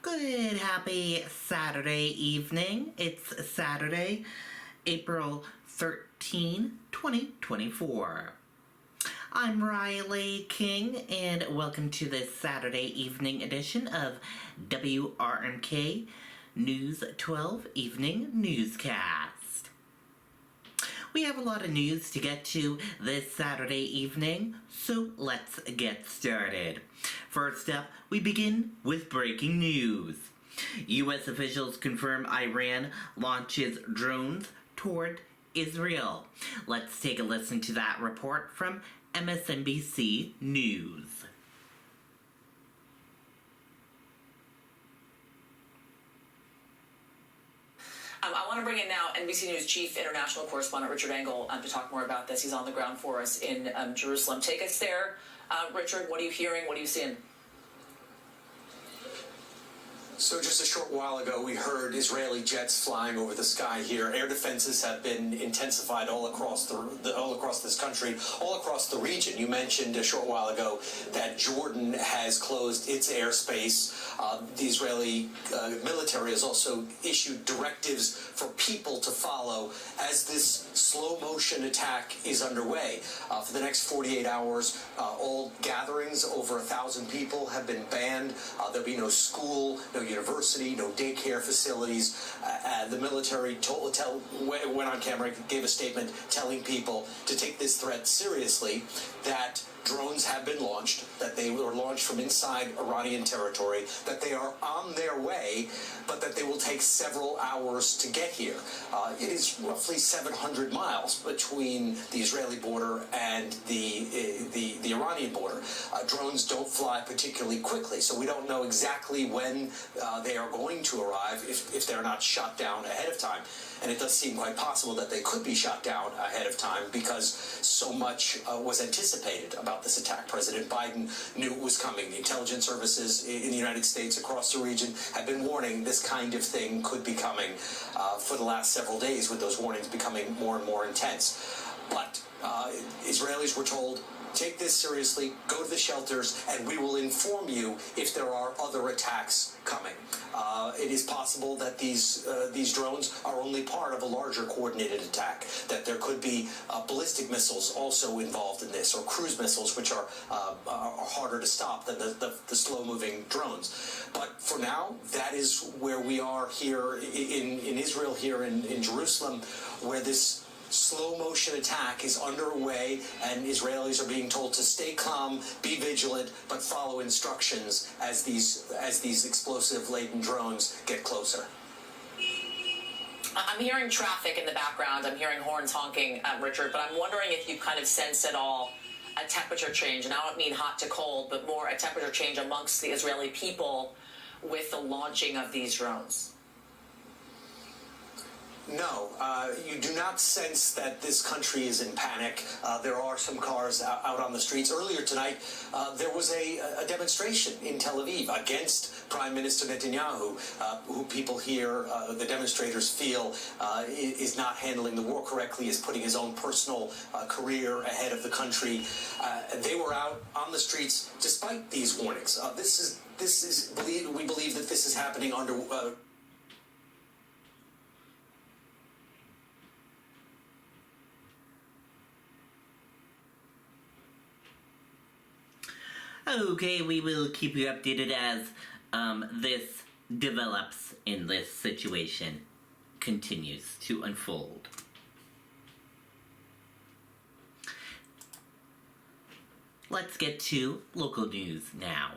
Good, happy Saturday evening. It's Saturday, April 2024. I'm Riley King, and welcome to this Saturday evening edition of WRMK News 12 Evening Newscast. We have a lot of news to get to this Saturday evening, so let's get started. First up, we begin with breaking news. U.S. officials confirm Iran launches drones toward Israel. Let's take a listen to that report from MSNBC News. I want to bring in now NBC News Chief International Correspondent Richard Engel to talk more about this. He's on the ground for us in Jerusalem. Take us there, Richard. What are you hearing? What are you seeing? So just a short while ago, we heard Israeli jets flying over the sky here. Air defenses have been intensified all across this country, all across the region. You mentioned a short while ago that Jordan has closed its airspace. The Israeli military has also issued directives for people to follow as this slow-motion attack is underway. For the next 48 hours, all gatherings over 1,000 people have been banned. There'll be no school, no university, no daycare facilities. The military went on camera, gave a statement telling people to take this threat seriously, that drones have been launched, that they were launched from inside Iranian territory, that they are on their way, but that they will take several hours to get here. It is roughly 700 miles between the Israeli border and the Iranian border. Drones don't fly particularly quickly, so we don't know exactly when they are going to arrive if they're not shot down ahead of time. And it does seem quite possible that they could be shot down ahead of time because so much was anticipated about this attack. President Biden knew it was coming. The intelligence services in the United States across the region have been warning this kind of thing could be coming for the last several days, with those warnings becoming more and more intense. But Israelis were told, take this seriously, go to the shelters, and we will inform you if there are other attacks coming. It is possible that these drones are only part of a larger coordinated attack, that there could be ballistic missiles also involved in this, or cruise missiles, which are harder to stop than the slow-moving drones. But for now, that is where we are here in Israel, here in Jerusalem, where this slow-motion attack is underway, and Israelis are being told to stay calm, be vigilant, but follow instructions as these explosive-laden drones get closer. I'm hearing traffic in the background. I'm hearing horns honking, Richard, but I'm wondering if you kind of sense at all a temperature change, and I don't mean hot to cold, but more a temperature change amongst the Israeli people with the launching of these drones. No, you do not sense that this country is in panic. There are some cars out on the streets. Earlier tonight, there was a demonstration in Tel Aviv against Prime Minister Netanyahu, who people here, the demonstrators feel, is not handling the war correctly, is putting his own personal career ahead of the country. They were out on the streets despite these warnings. We believe that this is happening under Okay, we will keep you updated as this develops in this situation continues to unfold. Let's get to local news now.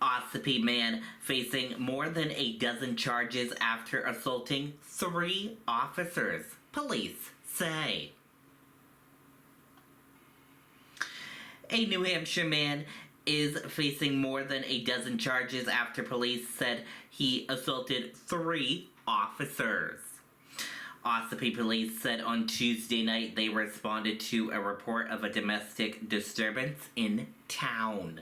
Ossipee man facing more than a dozen charges after assaulting 3 officers, police say. A New Hampshire man is facing more than a dozen charges after police said he assaulted 3 officers. Ossipee police said on Tuesday night they responded to a report of a domestic disturbance in town.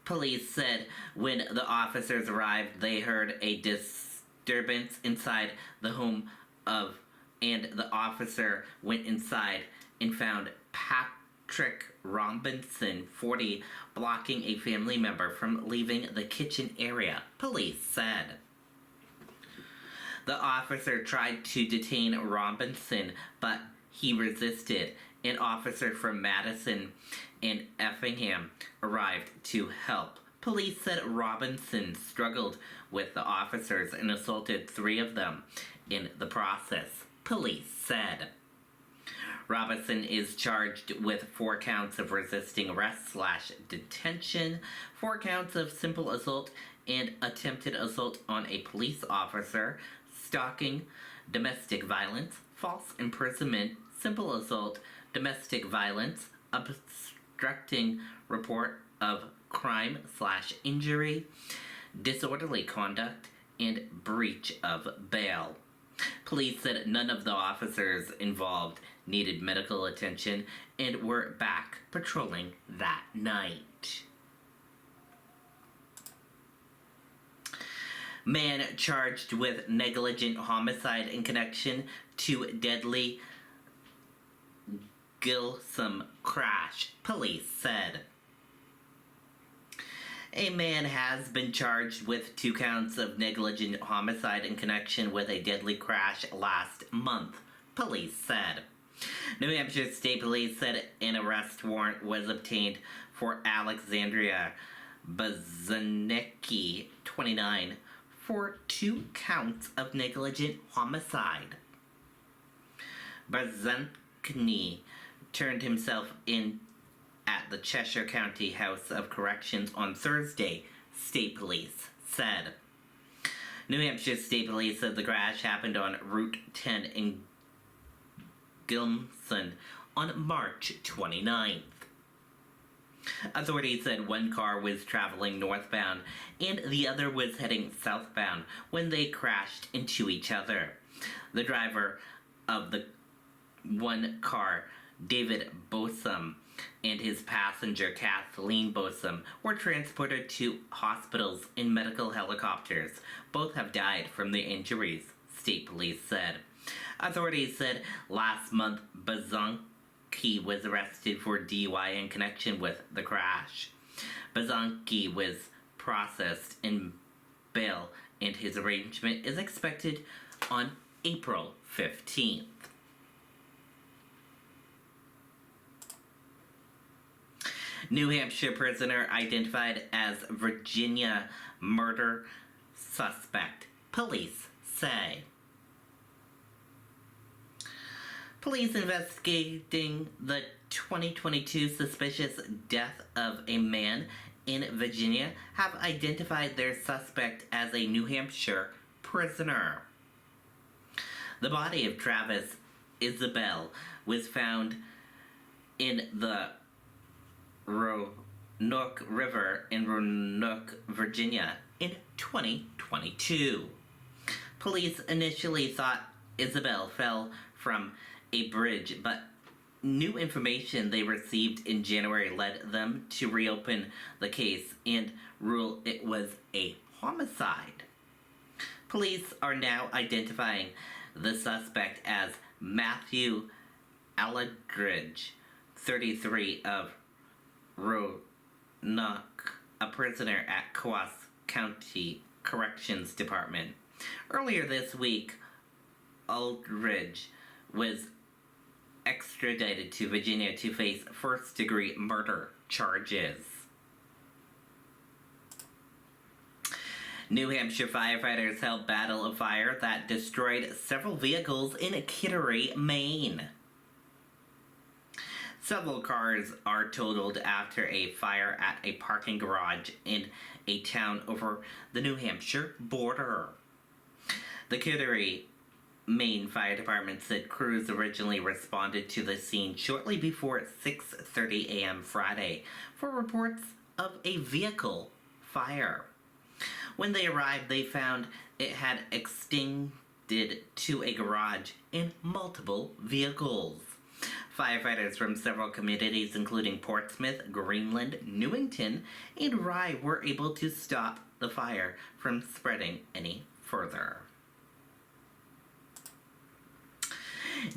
Police said when the officers arrived, they heard a disturbance inside the home and the officer went inside and found Patrick Robinson, 40, blocking a family member from leaving the kitchen area, police said. The officer tried to detain Robinson, but he resisted. An officer from Madison and Effingham arrived to help. Police said Robinson struggled with the officers and assaulted 3 of them in the process, police said. Robinson is charged with 4 counts of resisting arrest/detention, 4 counts of simple assault and attempted assault on a police officer, stalking, domestic violence, false imprisonment, simple assault, domestic violence, obstructing report of crime/injury, disorderly conduct, and breach of bail. Police said none of the officers involved needed medical attention and were back patrolling that night. Man charged with negligent homicide in connection to deadly Gilsum crash, police said. A man has been charged with 2 counts of negligent homicide in connection with a deadly crash last month, police said. New Hampshire State Police said an arrest warrant was obtained for Alexandria Bazanecki, 29, for 2 counts of negligent homicide. Bazanecki turned himself in at the Cheshire County House of Corrections on Thursday, State Police said. New Hampshire State Police said the crash happened on Route 10 in Gilmson on March 29th. Authorities said one car was traveling northbound and the other was heading southbound when they crashed into each other. The driver of the one car, David Bosom, and his passenger, Kathleen Bosom, were transported to hospitals in medical helicopters. Both have died from their injuries, State Police said. Authorities said last month Bazanecki was arrested for DUI in connection with the crash. Bazanecki was processed in bail and his arraignment is expected on April 15th. New Hampshire prisoner identified as Virginia murder suspect, police say. Police investigating the 2022 suspicious death of a man in Virginia have identified their suspect as a New Hampshire prisoner. The body of Travis Isabel was found in the Roanoke River in Roanoke, Virginia in 2022. Police initially thought Isabel fell from a bridge, but new information they received in January led them to reopen the case and rule it was a homicide. Police are now identifying the suspect as Matthew Alledridge, 33, of Roanoke, a prisoner at Coos County Corrections Department. Earlier this week, Aldridge was extradited to Virginia to face first-degree murder charges. New Hampshire firefighters held battle of fire that destroyed several vehicles in Kittery, Maine. Several cars are totaled after a fire at a parking garage in a town over the New Hampshire border. The Kittery, Maine Fire Department said crews originally responded to the scene shortly before 6:30 a.m. Friday for reports of a vehicle fire. When they arrived, they found it had extended to a garage and multiple vehicles. Firefighters from several communities, including Portsmouth, Greenland, Newington, and Rye, were able to stop the fire from spreading any further.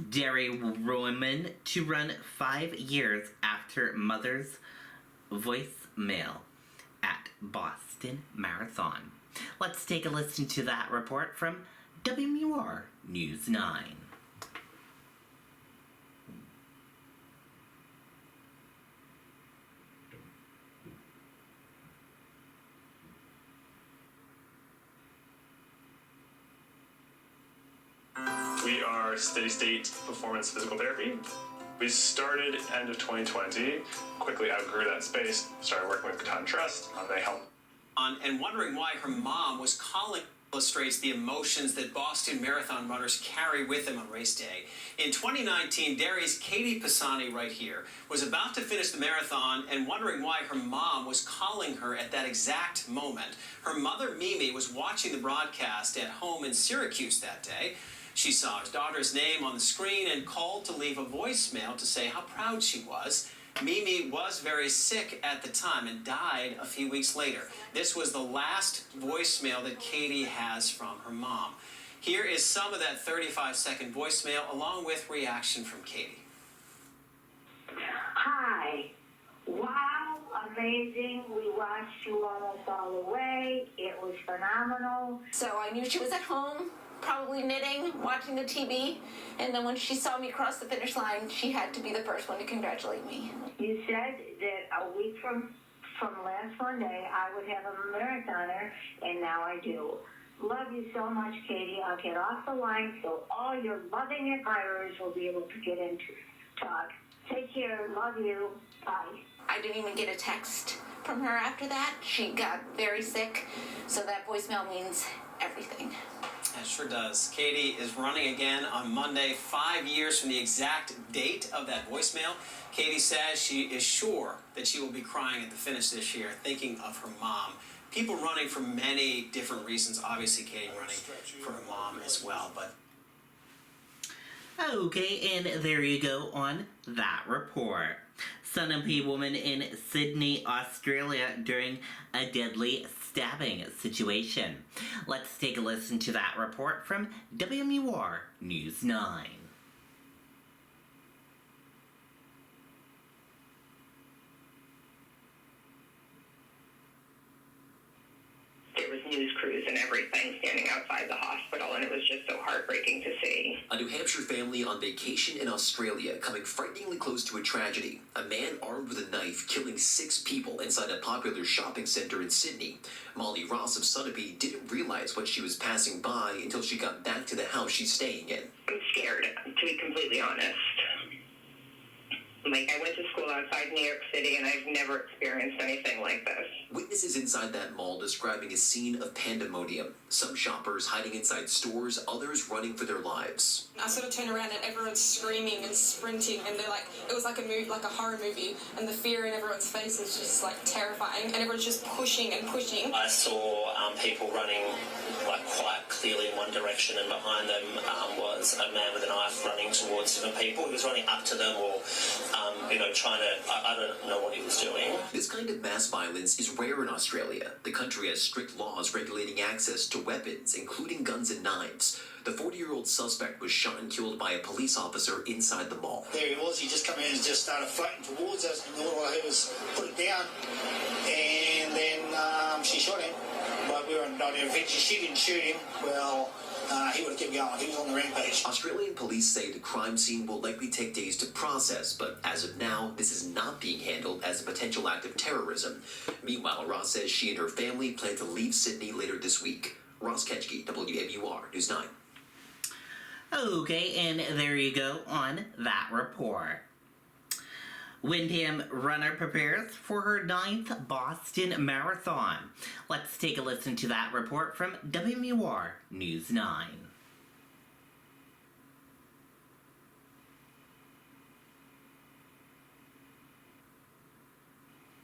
Dairy woman to run 5 years after mother's voicemail at Boston Marathon. Let's take a listen to that report from WR News 9. We are Steady State Performance Physical Therapy. We started end of 2020, quickly outgrew that space, started working with Cotton Trust. They help. And wondering why her mom was calling illustrates the emotions that Boston Marathon runners carry with them on race day. In 2019, Derry's Katie Pisani right here was about to finish the marathon and wondering why her mom was calling her at that exact moment. Her mother, Mimi, was watching the broadcast at home in Syracuse that day. She saw her daughter's name on the screen and called to leave a voicemail to say how proud she was. Mimi was very sick at the time and died a few weeks later. This was the last voicemail that Katie has from her mom. Here is some of that 35-second voicemail along with reaction from Katie. Hi. Wow, amazing. We watched you almost all the way. It was phenomenal. So I knew she was at home, probably knitting, watching the TV, and then when she saw me cross the finish line, she had to be the first one to congratulate me. You said that a week from last Monday, I would have a marathoner, and now I do. Love you so much, Katie. I'll get off the line so all your loving admirers will be able to get in to talk. Take care. Love you. Bye. I didn't even get a text from her after that. She got very sick, so that voicemail means everything. It sure does. Katie is running again on Monday, 5 years from the exact date of that voicemail. Katie says she is sure that she will be crying at the finish this year, thinking of her mom. People running for many different reasons. Obviously, Katie running for her mom as well. But Okay, and there you go on that report. Son of a woman in Sydney, Australia during a deadly stabbing situation. Let's take a listen to that report from WR News 9. There was news crews and everything standing outside the hospital, and it was just so heartbreaking to see. A New Hampshire family on vacation in Australia coming frighteningly close to a tragedy. A man armed with a knife killing 6 people inside a popular shopping center in Sydney. Molly Ross of Sunapee didn't realize what she was passing by until she got back to the house she's staying in. I'm scared, to be completely honest. Like, I went to school outside New York City, and I've never experienced anything like this. Witnesses inside that mall describing a scene of pandemonium. Some shoppers hiding inside stores, others running for their lives. I sort of turned around and everyone's screaming and sprinting, and they're like, it was like a movie, like a horror movie, and the fear in everyone's face was just like terrifying, and everyone's just pushing and pushing. I saw people running like quite clearly in one direction, and behind them was a man with a knife running towards different people. He was running up to them or trying to, I don't know what he was doing. This kind of mass violence is rare in Australia. The country has strict laws regulating access to weapons, including guns and knives. The 40-year-old suspect was shot and killed by a police officer inside the mall. There he was. He just come in and just started floating towards us, and all I heard was put it down, and then she shot him. But we were on adventure. She didn't shoot him. Well, he would have kept going. He was on the rampage. Australian police say the crime scene will likely take days to process, but as of now, this is not being handled as a potential act of terrorism. Meanwhile, Ross says she and her family plan to leave Sydney later this week. Ross Ketchke, WWR News 9. Okay, and there you go on that report. Windham runner prepares for her 9th Boston Marathon. Let's take a listen to that report from WMUR News 9.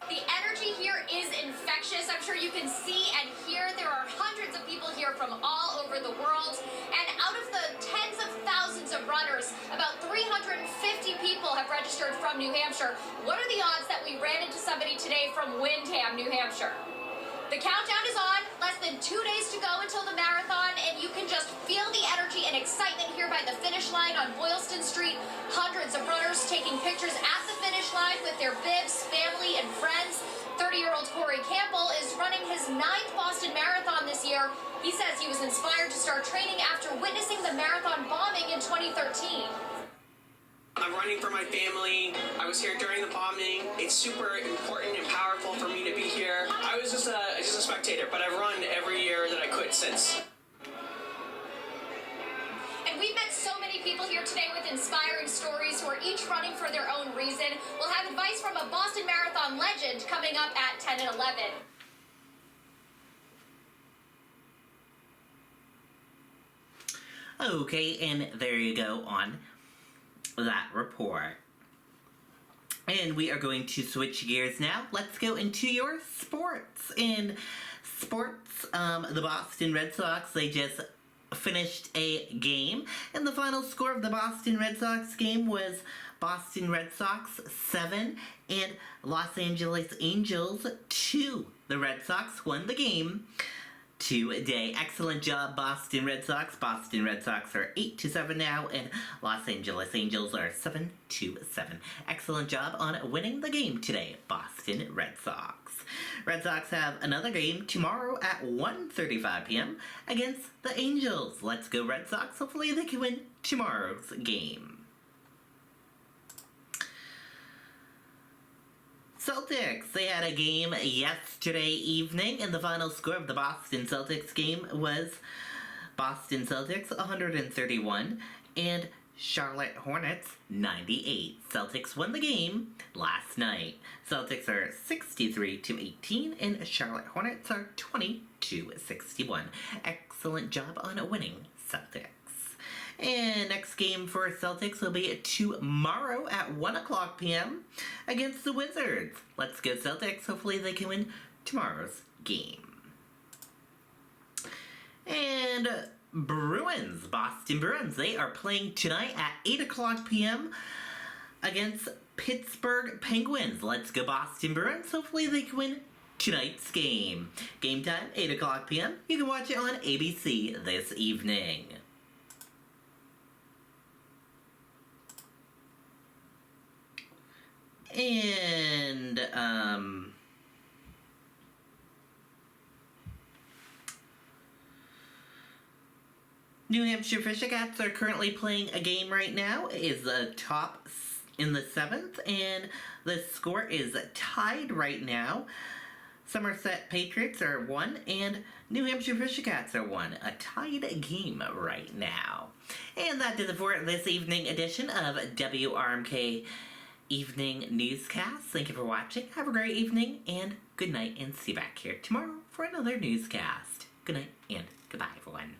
The energy here is infectious. I'm sure you can see and hear there are hundreds of people here from all over the world. And out of the tens of thousands of runners, about 350 people have registered from New Hampshire. What are the odds that we ran into somebody today from Windham, New Hampshire? The countdown is on. Less than 2 days to go until the marathon, and you can just feel the energy and excitement here by the finish line on Boylston Street. Hundreds of runners taking pictures at the finish line with their bibs, family, and friends. 30-year-old Corey Campbell is running his 9th Boston Marathon this year. He says he was inspired to start training after witnessing the marathon bombing in 2013. I'm running for my family. I was here during the bombing. It's super important and powerful for me to be here. I was just a spectator, but I've run every year that I could since. And we've met so many people here today with inspiring stories who are each running for their own reason. We'll have advice from a Boston Marathon legend coming up at 10 and 11. Okay, and there you go on that report. And we are going to switch gears now. Let's go into your sports. In sports, the Boston Red Sox, they just finished a game. And the final score of the Boston Red Sox game was Boston Red Sox 7 and Los Angeles Angels 2. The Red Sox won the game today. Excellent job, Boston Red Sox. Boston Red Sox are 8-7 now, and Los Angeles Angels are 7-7. Excellent job on winning the game today, Boston Red Sox. Red Sox have another game tomorrow at 1:35 p.m. against the Angels. Let's go Red Sox. Hopefully they can win tomorrow's game. Celtics, they had a game yesterday evening, and the final score of the Boston Celtics game was Boston Celtics 131 and Charlotte Hornets 98. Celtics won the game last night. Celtics are 63-18 and Charlotte Hornets are 20-61. Excellent job on winning, Celtics. And next game for Celtics will be tomorrow at 1 o'clock p.m. against the Wizards. Let's go Celtics. Hopefully they can win tomorrow's game. And Bruins, Boston Bruins, they are playing tonight at 8 o'clock p.m. against Pittsburgh Penguins. Let's go Boston Bruins. Hopefully they can win tonight's game. Game time, 8 o'clock p.m. You can watch it on ABC this evening. And, New Hampshire Fisher Cats are currently playing a game right now. It is the top in the 7th, and the score is tied right now. Somerset Patriots are 1, and New Hampshire Fisher Cats are 1. A tied game right now. And that does it for this evening edition of WRMK Evening Newscast. Thank you for watching. Have a great evening, and good night, and see you back here tomorrow for another newscast. Good night, and goodbye, everyone.